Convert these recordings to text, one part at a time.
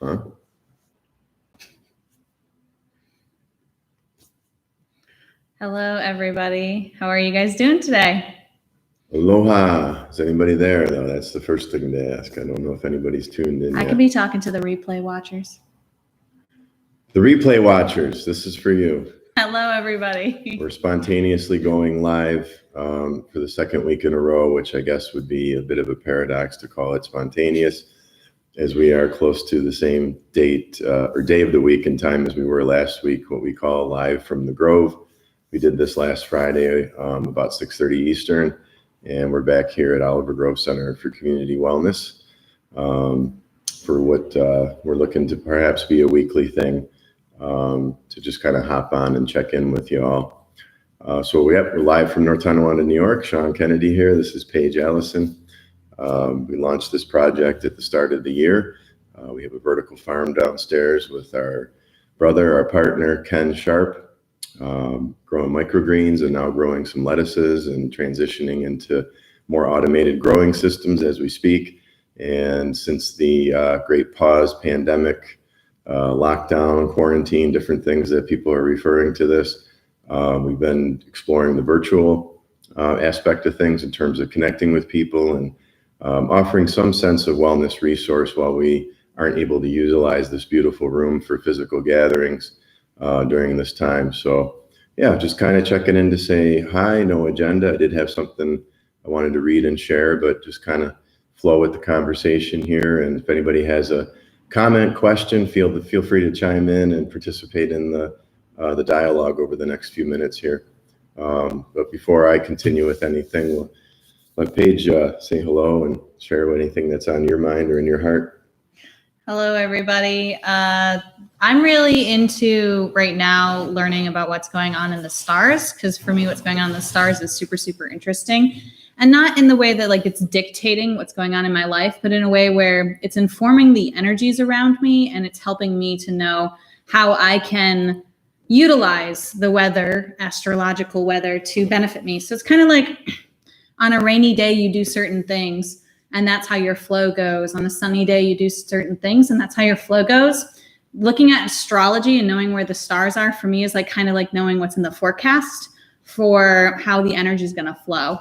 Huh? Hello, everybody. How are you guys doing today? Aloha. Is anybody there, though? That's the first thing to ask. I don't know if anybody's tuned in I yet. could be talking to the replay watchers. The replay watchers, this is for you. Hello, everybody. We're spontaneously going live for the second week in a row, which I guess would be a bit of a paradox to call it spontaneous, as we are close to the same date or day of the week and time as we were last week, what we call Live from the Grove. We did this last Friday about 6:30 Eastern, and we're back here at Oliver Grove Center for Community Wellness for what we're looking to perhaps be a weekly thing to just kind of hop on and check in with you all. So we're live from North Tonawanda, New York. Sean Kennedy here. This is Paige Allison. We launched this project at the start of the year. We have a vertical farm downstairs with our brother, our partner, Ken Sharp, growing microgreens and now growing some lettuces and transitioning into more automated growing systems as we speak. And since the great pause, pandemic, lockdown, quarantine, different things that people are referring to this, we've been exploring the virtual aspect of things in terms of connecting with people and offering some sense of wellness resource while we aren't able to utilize this beautiful room for physical gatherings during this time. So yeah, just kind of checking in to say hi, no agenda. I did have something I wanted to read and share, but just kind of flow with the conversation here. And if anybody has a comment, question, feel free to chime in and participate in the dialogue over the next few minutes here. But before I continue with anything, we'll let Paige say hello and share anything that's on your mind or in your heart. Hello, everybody. I'm really into right now learning about what's going on in the stars, because for me, what's going on in the stars is super, super interesting. And not in the way that like it's dictating what's going on in my life, but in a way where it's informing the energies around me and it's helping me to know how I can utilize the weather, astrological weather, to benefit me. So it's kind of like on a rainy day, you do certain things, and that's how your flow goes. On a sunny day, you do certain things, and that's how your flow goes. Looking at astrology and knowing where the stars are for me is like kind of like knowing what's in the forecast for how the energy is going to flow.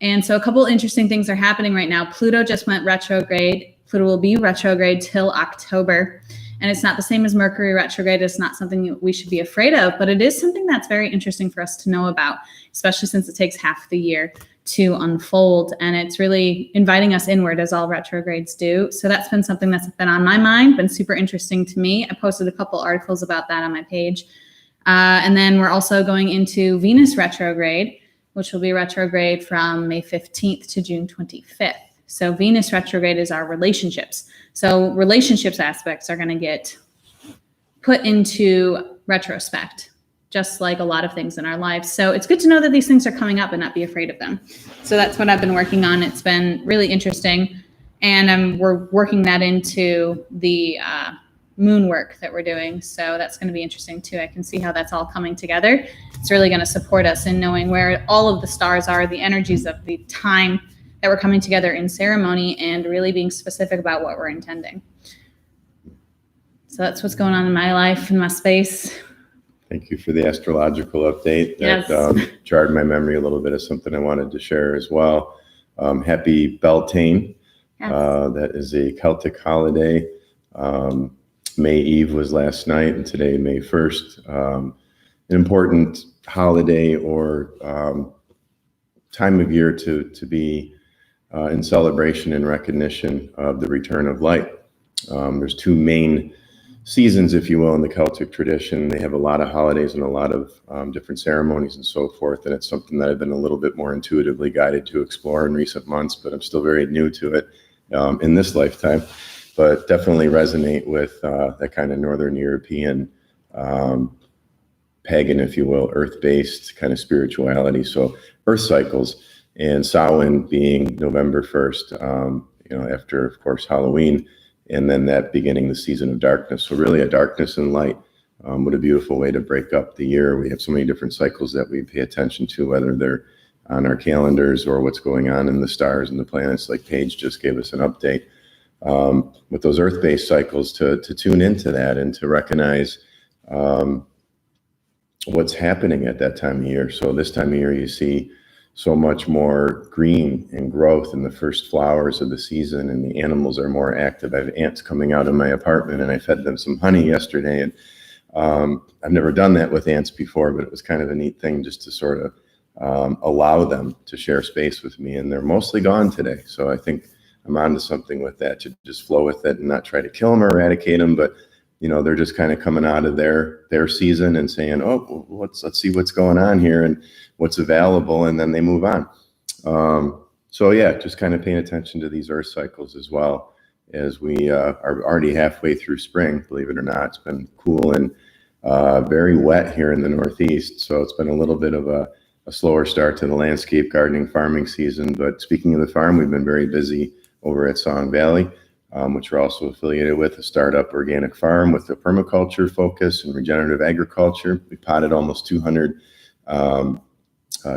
And so a couple interesting things are happening right now. Pluto just went retrograde. Pluto will be retrograde till October. And it's not the same as Mercury retrograde. It's not something that we should be afraid of, but it is something that's very interesting for us to know about, especially since it takes half the year to unfold. And it's really inviting us inward, as all retrogrades do. So that's been something that's been on my mind, been super interesting to me. I posted a couple articles about that on my page. And then we're also going into Venus retrograde, which will be retrograde from May 15th to June 25th. So Venus retrograde is our relationships. So relationships aspects are going to get put into retrospect, just like a lot of things in our lives. So it's good to know that these things are coming up and not be afraid of them. So that's what I've been working on. It's been really interesting. And we're working that into the moon work that we're doing. So that's going to be interesting too. I can see how that's all coming together. It's really going to support us in knowing where all of the stars are, the energies of the time that we're coming together in ceremony, and really being specific about what we're intending. So that's what's going on in my life, in my space. Thank you for the astrological update. Yes. That jarred my memory a little bit of something I wanted to share as well. Happy Beltane. Yes. That is a Celtic holiday. May Eve was last night, and today, May 1st. An important holiday or time of year to be in celebration and recognition of the return of light. There's two main seasons, if you will, in the Celtic tradition. They have a lot of holidays and a lot of different ceremonies and so forth, and it's something that I've been a little bit more intuitively guided to explore in recent months, but I'm still very new to it in this lifetime, but definitely resonate with that kind of Northern European pagan, if you will, earth-based kind of spirituality. So earth cycles, and Samhain being November 1st, after, of course, Halloween, and then that beginning the season of darkness. So really a darkness and light. What a beautiful way to break up the year. We have so many different cycles that we pay attention to, whether they're on our calendars or what's going on in the stars and the planets, like Paige just gave us an update. with those earth-based cycles to tune into that and to recognize what's happening at that time of year. So this time of year, you see so much more green and growth in the first flowers of the season, and the animals are more active. I have ants coming out of my apartment, and I fed them some honey yesterday. And I've never done that with ants before, but it was kind of a neat thing just to sort of allow them to share space with me. And they're mostly gone today. So I think I'm onto something with that, to just flow with it and not try to kill them or eradicate them, but they're just kind of coming out of their season and saying, oh, let's see what's going on here and what's available, and then they move on. So yeah, just kind of paying attention to these earth cycles as well, as we are already halfway through spring, believe it or not. It's been cool and very wet here in the Northeast, so it's been a little bit of a slower start to the landscape gardening farming season. But speaking of the farm, we've been very busy over at Song Valley, which we're also affiliated with, a startup organic farm with a permaculture focus and regenerative agriculture. We potted almost 200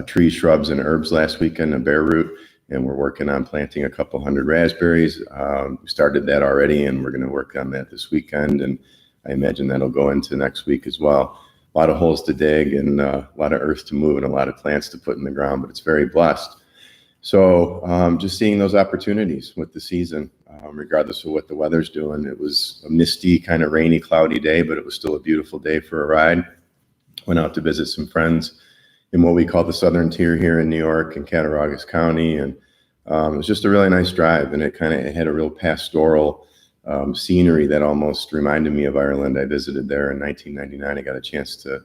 trees, shrubs, and herbs last weekend, a bare root, and we're working on planting a couple hundred raspberries. We started that already, and we're going to work on that this weekend, and I imagine that'll go into next week as well. A lot of holes to dig and a lot of earth to move and a lot of plants to put in the ground, but it's very blessed. So just seeing those opportunities with the season, regardless of what the weather's doing. It was a misty, kind of rainy, cloudy day, but it was still a beautiful day for a ride. Went out to visit some friends in what we call the Southern Tier here in New York in Cattaraugus County. And it was just a really nice drive, and it had a real pastoral scenery that almost reminded me of Ireland. I visited there in 1999. I got a chance to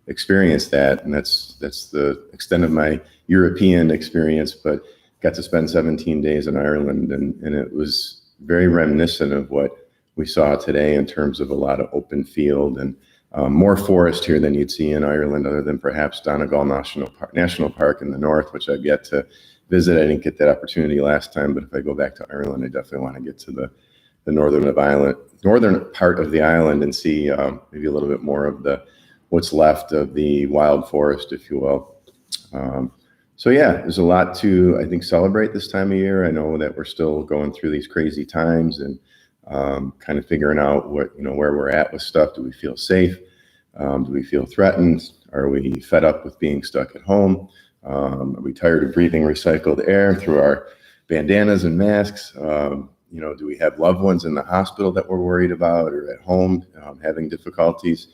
experience that, and that's the extent of my European experience, but got to spend 17 days in Ireland, and it was very reminiscent of what we saw today in terms of a lot of open field and more forest here than you'd see in Ireland, other than perhaps Donegal National Park in the north, which I've yet to visit. I didn't get that opportunity last time, but if I go back to Ireland, I definitely want to get to the northern part of the island and see maybe a little bit more of what's left of the wild forest, if you will. So yeah, there's a lot to, I think, celebrate this time of year. I know that we're still going through these crazy times and kind of figuring out where we're at with stuff. Do we feel safe? Do we feel threatened? Are we fed up with being stuck at home? Are we tired of breathing recycled air through our bandanas and masks? Do we have loved ones in the hospital that we're worried about, or at home having difficulties?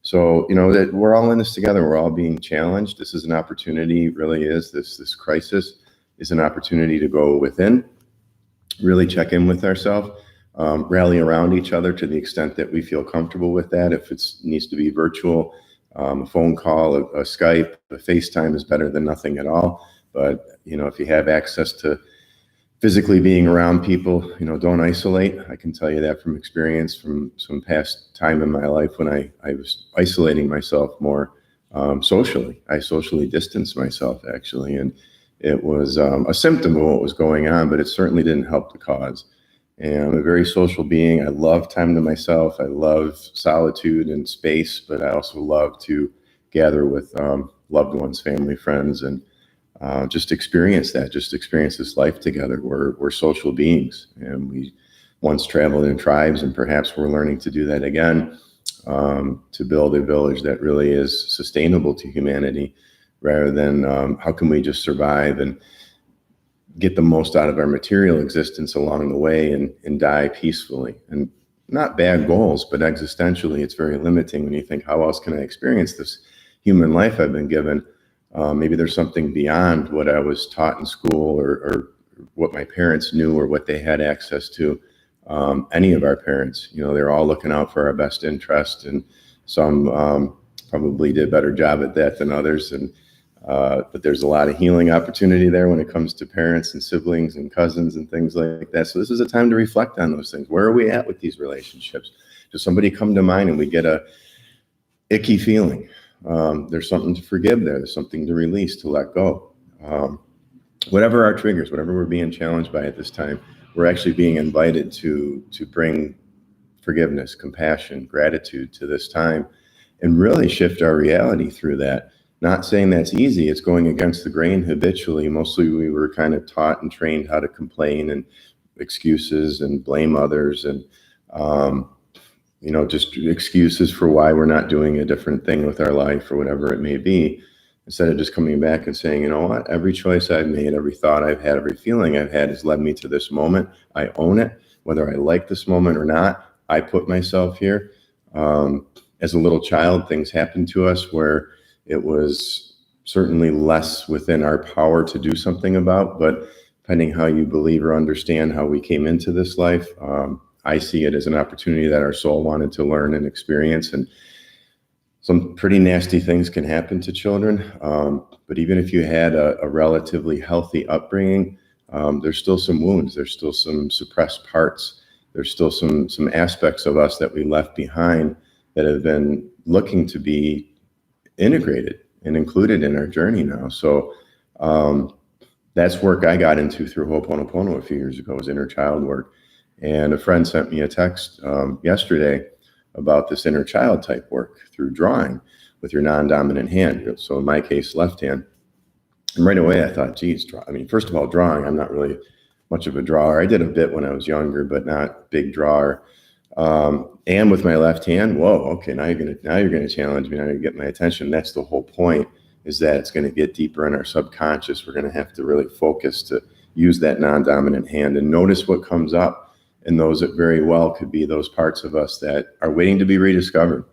So, that we're all in this together. We're all being challenged. This is an opportunity, really is. This crisis is an opportunity to go within, really check in with ourselves, rally around each other to the extent that we feel comfortable with that. If it needs to be virtual, a phone call, a Skype, a FaceTime is better than nothing at all. But, if you have access to physically being around people, don't isolate. I can tell you that from experience from some past time in my life when I was isolating myself more socially. I socially distanced myself, actually, and it was a symptom of what was going on, but it certainly didn't help the cause. And I'm a very social being. I love time to myself. I love solitude and space, but I also love to gather with loved ones, family, friends, and just experience this life together. We're social beings, and we once traveled in tribes, and perhaps we're learning to do that again, to build a village that really is sustainable to humanity, rather than how can we just survive and get the most out of our material existence along the way and die peacefully. And not bad goals, but existentially, it's very limiting when you think, how else can I experience this human life I've been given? Maybe there's something beyond what I was taught in school, or what my parents knew, or what they had access to. Any of our parents, they're all looking out for our best interest, and some probably did a better job at that than others. But there's a lot of healing opportunity there when it comes to parents and siblings and cousins and things like that. So this is a time to reflect on those things. Where are we at with these relationships? Does somebody come to mind and we get a icky feeling? There's something to forgive there. There's something to release, to let go. Whatever our triggers, whatever we're being challenged by at this time, we're actually being invited to bring forgiveness, compassion, gratitude to this time, and really shift our reality through that. Not saying that's easy. It's going against the grain habitually. Mostly we were kind of taught and trained how to complain and excuses and blame others and, just excuses for why we're not doing a different thing with our life or whatever it may be, instead of just coming back and saying, you know what, every choice I've made, every thought I've had, every feeling I've had has led me to this moment. I own it. Whether I like this moment or not, I put myself here. As a little child, things happened to us where it was certainly less within our power to do something about, but depending how you believe or understand how we came into this life, I see it as an opportunity that our soul wanted to learn and experience. And some pretty nasty things can happen to children. But even if you had a relatively healthy upbringing, there's still some wounds. There's still some suppressed parts. There's still some aspects of us that we left behind that have been looking to be integrated and included in our journey now. So that's work I got into through Ho'oponopono a few years ago, was inner child work. And a friend sent me a text yesterday about this inner child type work through drawing with your non-dominant hand. So in my case, left hand. And right away I thought, geez, first of all, drawing, I'm not really much of a drawer. I did a bit when I was younger, but not big drawer. And with my left hand, whoa, okay, now you're gonna challenge me, now you're gonna get my attention. That's the whole point, is that it's gonna get deeper in our subconscious. We're gonna have to really focus to use that non-dominant hand and notice what comes up. And those that very well could be those parts of us that are waiting to be rediscovered,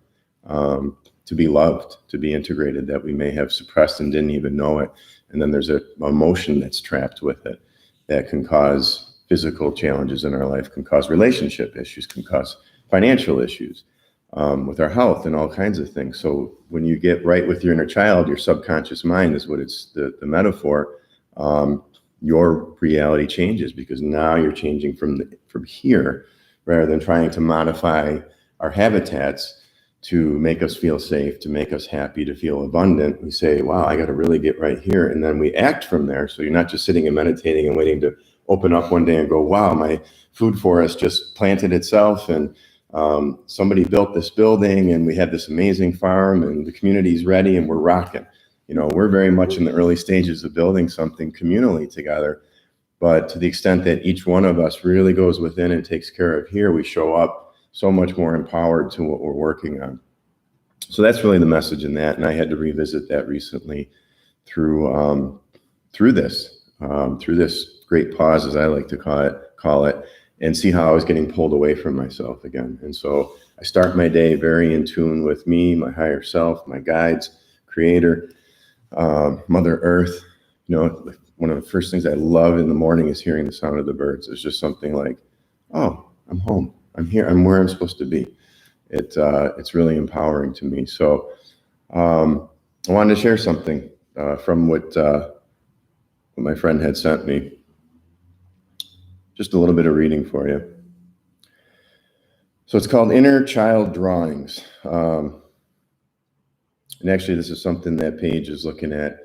to be loved, to be integrated, that we may have suppressed and didn't even know it. And then there's an emotion that's trapped with it that can cause physical challenges in our life, can cause relationship issues, can cause financial issues with our health and all kinds of things. So when you get right with your inner child, your subconscious mind is what it's the metaphor. Your reality changes, because now you're changing from here, rather than trying to modify our habitats to make us feel safe, to make us happy, to feel abundant. We say, wow, I got to really get right here. And then we act from there. So you're not just sitting and meditating and waiting to open up one day and go, wow, my food forest just planted itself, and somebody built this building, and we have this amazing farm, and the community's ready, and we're rocking. We're very much in the early stages of building something communally together. But to the extent that each one of us really goes within and takes care of here, we show up so much more empowered to what we're working on. So that's really the message in that. And I had to revisit that recently through this great pause, as I like to call it, and see how I was getting pulled away from myself again. And so I start my day very in tune with me, my higher self, my guides, creator, Mother Earth. One of the first things I love in the morning is hearing the sound of the birds. It's just something like, oh, I'm home. I'm here. I'm where I'm supposed to be. It's really empowering to me. So I wanted to share something from what my friend had sent me. Just a little bit of reading for you. So it's called Inner Child Drawings. And actually, this is something that Paige is looking at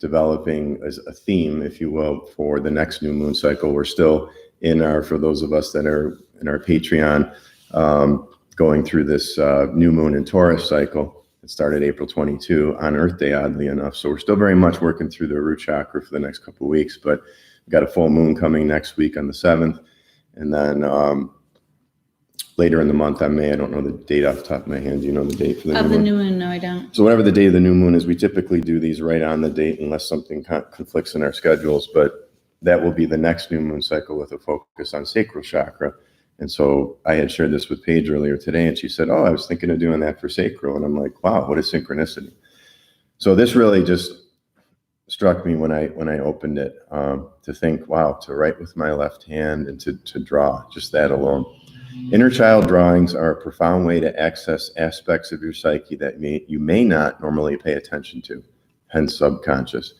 developing as a theme, if you will, for the next new moon cycle. We're still for those of us that are in our Patreon, going through this new moon in Taurus cycle. It started April 22 on Earth Day, oddly enough. So we're still very much working through the root chakra for the next couple of weeks, but we've got a full moon coming next week on the 7th. And then later in the month on May, I don't know the date off the top of my head. Do you know the date for the new moon? New moon? No, I don't. So whatever the day of the new moon is, we typically do these right on the date unless something conflicts in our schedules. But that will be the next new moon cycle with a focus on sacral chakra. And so I had shared this with Paige earlier today, and she said, oh, I was thinking of doing that for sacral. And I'm like, wow, what a synchronicity. So this really just struck me when I opened it, to think, wow, to write with my left hand and to draw, just that alone. Inner child drawings are a profound way to access aspects of your psyche that you may not normally pay attention to, hence subconscious.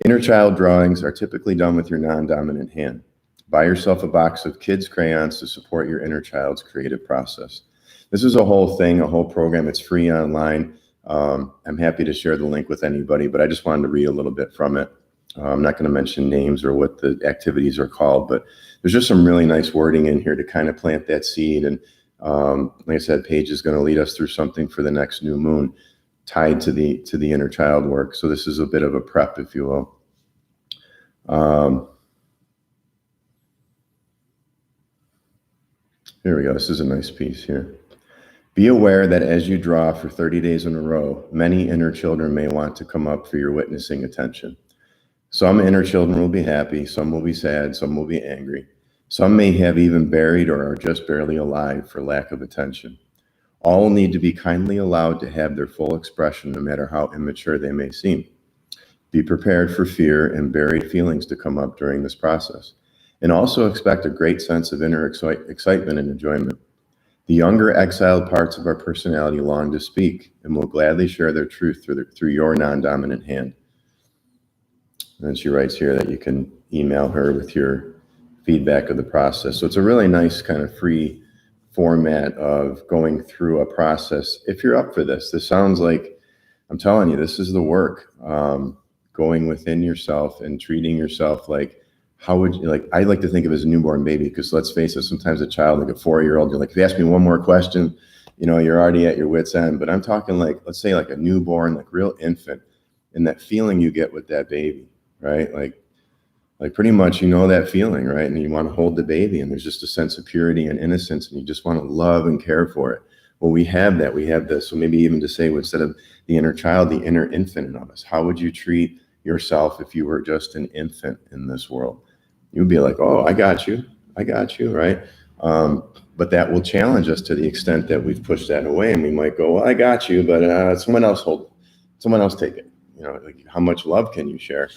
Inner child drawings are typically done with your non-dominant hand. Buy yourself a box of kids' crayons to support your inner child's creative process. This is a whole thing, a whole program. It's free online. I'm happy to share the link with anybody, but I just wanted to read a little bit from it. I'm not going to mention names or what the activities are called, but there's just some really nice wording in here to kind of plant that seed. And like I said, Paige is going to lead us through something for the next new moon tied to the inner child work. So this is a bit of a prep, if you will. Here we go. This is a nice piece here. Be aware that as you draw for 30 days in a row, many inner children may want to come up for your witnessing attention. Some inner children will be happy, some will be sad, some will be angry. Some may have even buried or are just barely alive for lack of attention. All need to be kindly allowed to have their full expression, no matter how immature they may seem. Be prepared for fear and buried feelings to come up during this process. And also expect a great sense of inner excitement and enjoyment. The younger exiled parts of our personality long to speak and will gladly share their truth through your non-dominant hand. And then she writes here that you can email her with your feedback of the process. So it's a really nice kind of free format of going through a process. If you're up for this, this sounds like, I'm telling you, this is the work. Going within yourself and treating yourself like, how would you, like, I like to think of it as a newborn baby, because let's face it, sometimes a child, like a 4-year-old, you're like, if you ask me one more question, you know, you're already at your wit's end. But I'm talking like, let's say like a newborn, like real infant, and that feeling you get with that baby, right? Like pretty much, you know, that feeling, right? And you want to hold the baby, and there's just a sense of purity and innocence, and you just want to love and care for it. Well, we have that. We have this. So maybe even to say, instead of the inner child, the inner infant in us. How would you treat yourself if you were just an infant in this world? You'd be like, oh, I got you, right? But that will challenge us to the extent that we've pushed that away, and we might go, well, I got you, but someone else hold it. Someone else take it. You know, like, how much love can you share?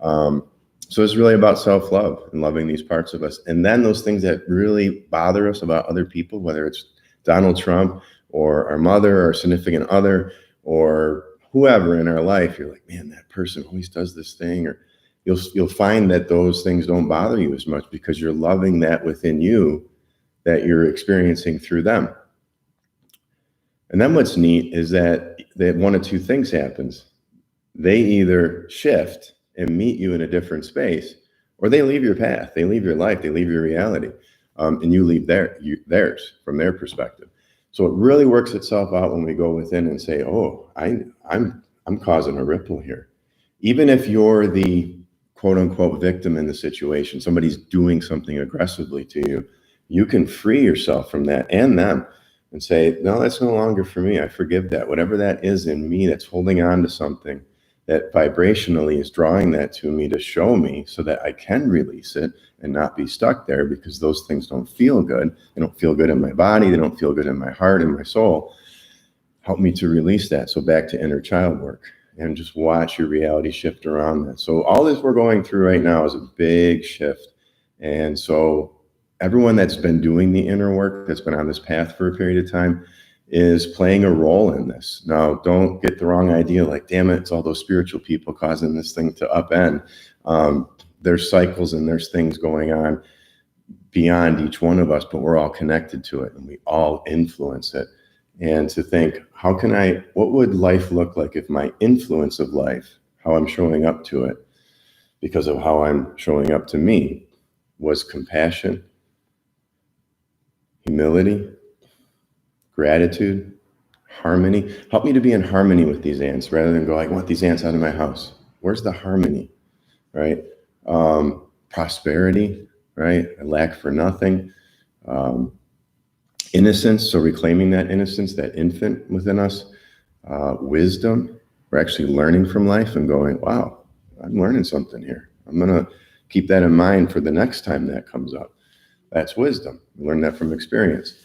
So it's really about self-love and loving these parts of us. And then those things that really bother us about other people, whether it's Donald Trump or our mother or significant other or whoever in our life, you're like, man, that person always does this thing. Or you'll find that those things don't bother you as much because you're loving that within you that you're experiencing through them. And then what's neat is that one of two things happens. They either shift and meet you in a different space, or they leave your path, they leave your life, they leave your reality, and you leave theirs from their perspective. So it really works itself out when we go within and say, oh, I'm causing a ripple here. Even if you're the quote unquote victim in the situation, somebody's doing something aggressively to you, you can free yourself from that and them and say, no, that's no longer for me. I forgive that. Whatever that is in me that's holding on to something, that vibrationally is drawing that to me to show me so that I can release it and not be stuck there, because those things don't feel good. They don't feel good in my body. They don't feel good in my heart and my soul. Help me to release that. So back to inner child work, and just watch your reality shift around that. So all this we're going through right now is a big shift. And so everyone that's been doing the inner work, that's been on this path for a period of time, is playing a role in this. Now, don't get the wrong idea, like, damn it, it's all those spiritual people causing this thing to upend. There's cycles and there's things going on beyond each one of us, but we're all connected to it and we all influence it. And to think, what would life look like if my influence of life, how I'm showing up to it, because of how I'm showing up to me, was compassion, humility, gratitude, harmony. Help me to be in harmony with these ants rather than go, I want these ants out of my house. Where's the harmony, right? Prosperity, right? I lack for nothing. Innocence, so reclaiming that innocence, that infant within us. Wisdom, we're actually learning from life and going, wow, I'm learning something here. I'm going to keep that in mind for the next time that comes up. That's wisdom. We learn that from experience.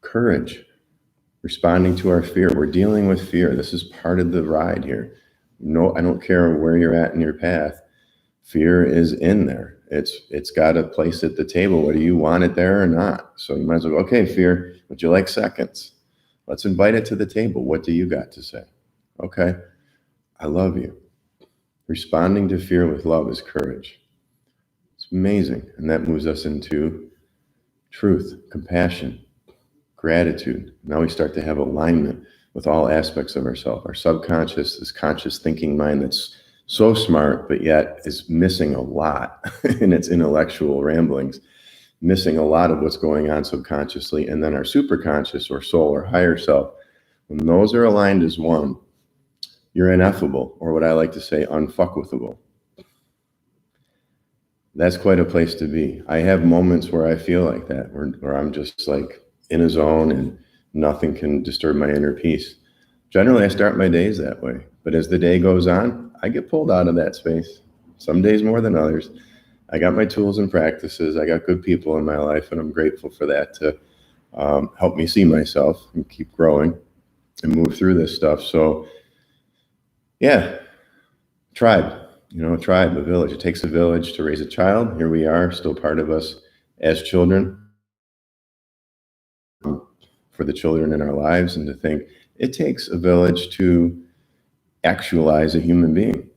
Courage, responding to our fear. We're dealing with fear. This is part of the ride here. No, I don't care where you're at in your path. Fear is in there. It's got a place at the table, whether you want it there or not. So you might as well go, okay, fear, would you like seconds? Let's invite it to the table. What do you got to say? Okay, I love you. Responding to fear with love is courage. It's amazing. And that moves us into truth, compassion, gratitude. Now we start to have alignment with all aspects of ourselves. Our subconscious, this conscious thinking mind that's so smart, but yet is missing a lot in its intellectual ramblings, missing a lot of what's going on subconsciously. And then our superconscious or soul or higher self, when those are aligned as one, you're ineffable, or what I like to say, unfuckwithable. That's quite a place to be. I have moments where I feel like that, where I'm just like in a zone and nothing can disturb my inner peace. Generally, I start my days that way, but as the day goes on, I get pulled out of that space. Some days more than others. I got my tools and practices. I got good people in my life, and I'm grateful for that to help me see myself and keep growing and move through this stuff. So, yeah, tribe, a tribe, a village. It takes a village to raise a child. Here we are, still part of us as children, for the children in our lives, and to think it takes a village to actualize a human being.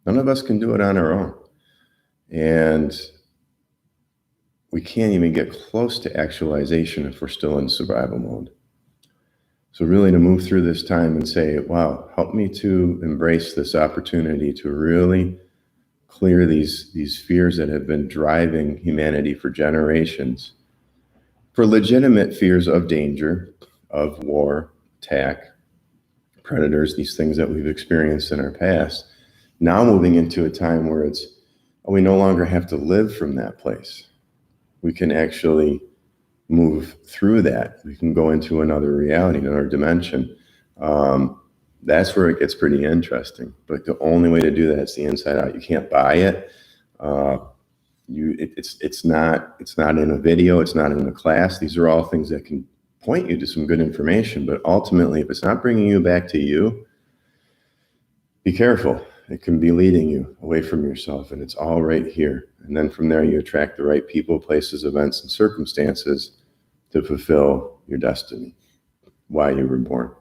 None of us can do it on our own. And we can't even get close to actualization if we're still in survival mode. So really to move through this time and say, wow, help me to embrace this opportunity to really clear these fears that have been driving humanity for generations, for legitimate fears of danger, of war, attack, predators, these things that we've experienced in our past. Now moving into a time where we no longer have to live from that place. We can actually move through that. We can go into another reality, another dimension. That's where it gets pretty interesting. But the only way to do that is the inside out. You can't buy it. It's not in a video. It's not in a class. These are all things that can point you to some good information. But ultimately, if it's not bringing you back to you, be careful. It can be leading you away from yourself, and it's all right here. And then from there, you attract the right people, places, events, and circumstances to fulfill your destiny, why you were born,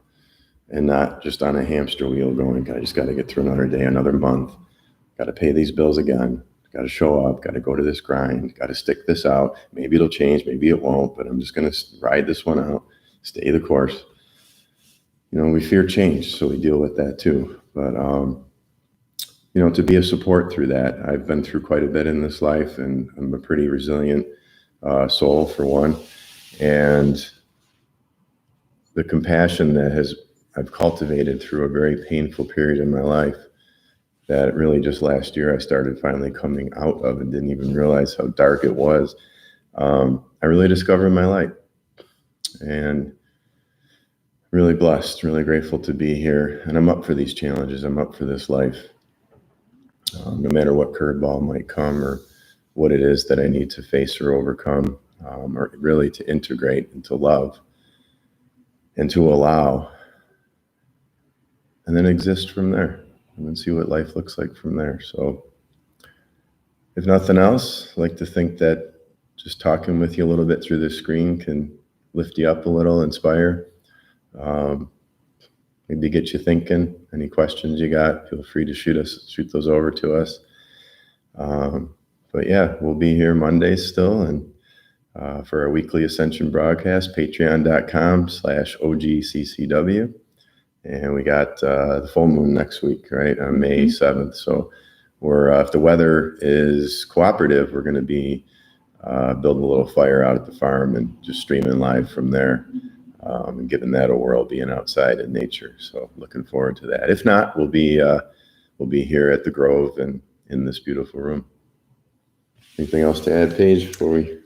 and not just on a hamster wheel going, I just got to get through another day, another month, got to pay these bills again, got to show up, got to go to this grind, got to stick this out. Maybe it'll change, maybe it won't, but I'm just going to ride this one out, stay the course. We fear change, so we deal with that too. But, to be a support through that. I've been through quite a bit in this life, and I'm a pretty resilient soul, for one. And the compassion that I've cultivated through a very painful period in my life, that really just last year I started finally coming out of and didn't even realize how dark it was. I really discovered my light, and really blessed, really grateful to be here. And I'm up for these challenges. I'm up for this life. No matter what curveball might come or what it is that I need to face or overcome, or really to integrate and to love and to allow, and then exist from there, and then see what life looks like from there. So if nothing else, I like to think that just talking with you a little bit through this screen can lift you up a little, inspire, maybe get you thinking. Any questions you got, feel free to shoot those over to us. But yeah, we'll be here Mondays still, and for our weekly Ascension broadcast, patreon.com/OGCCW. And we got the full moon next week, right, on May 7th. So if the weather is cooperative, we're going to be building a little fire out at the farm and just streaming live from there. And giving that a whirl, being outside in nature. So looking forward to that. If not, we'll be here at the Grove and in this beautiful room. Anything else to add, Paige, before we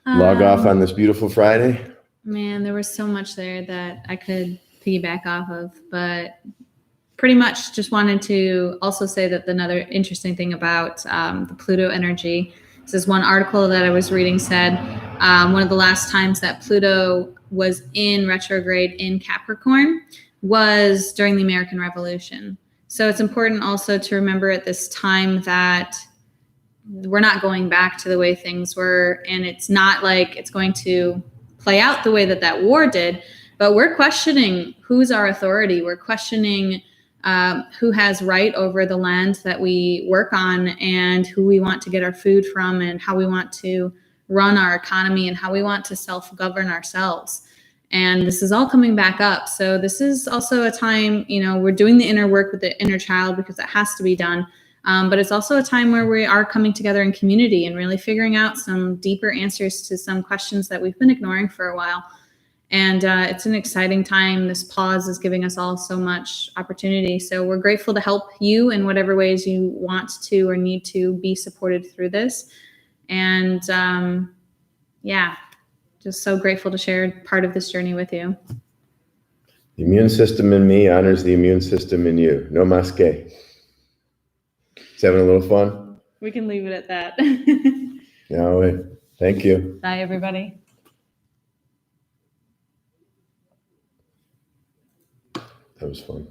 log off on this beautiful Friday? Man, there was so much there that I could piggyback off of, but pretty much just wanted to also say that another interesting thing about the Pluto energy, this is one article that I was reading said one of the last times that Pluto was in retrograde in Capricorn was during the American Revolution. So it's important also to remember at this time that we're not going back to the way things were, and it's not like it's going to play out the way that war did, but we're questioning who's our authority. We're questioning who has right over the land that we work on, and who we want to get our food from, and how we want to run our economy, and how we want to self-govern ourselves. And this is all coming back up. So this is also a time, we're doing the inner work with the inner child because it has to be done. But it's also a time where we are coming together in community and really figuring out some deeper answers to some questions that we've been ignoring for a while. And it's an exciting time. This pause is giving us all so much opportunity. So we're grateful to help you in whatever ways you want to or need to be supported through this. And yeah, just so grateful to share part of this journey with you. The immune system in me honors the immune system in you. No más que. It's having a little fun? We can leave it at that. No, thank you. Bye, everybody. That was fun.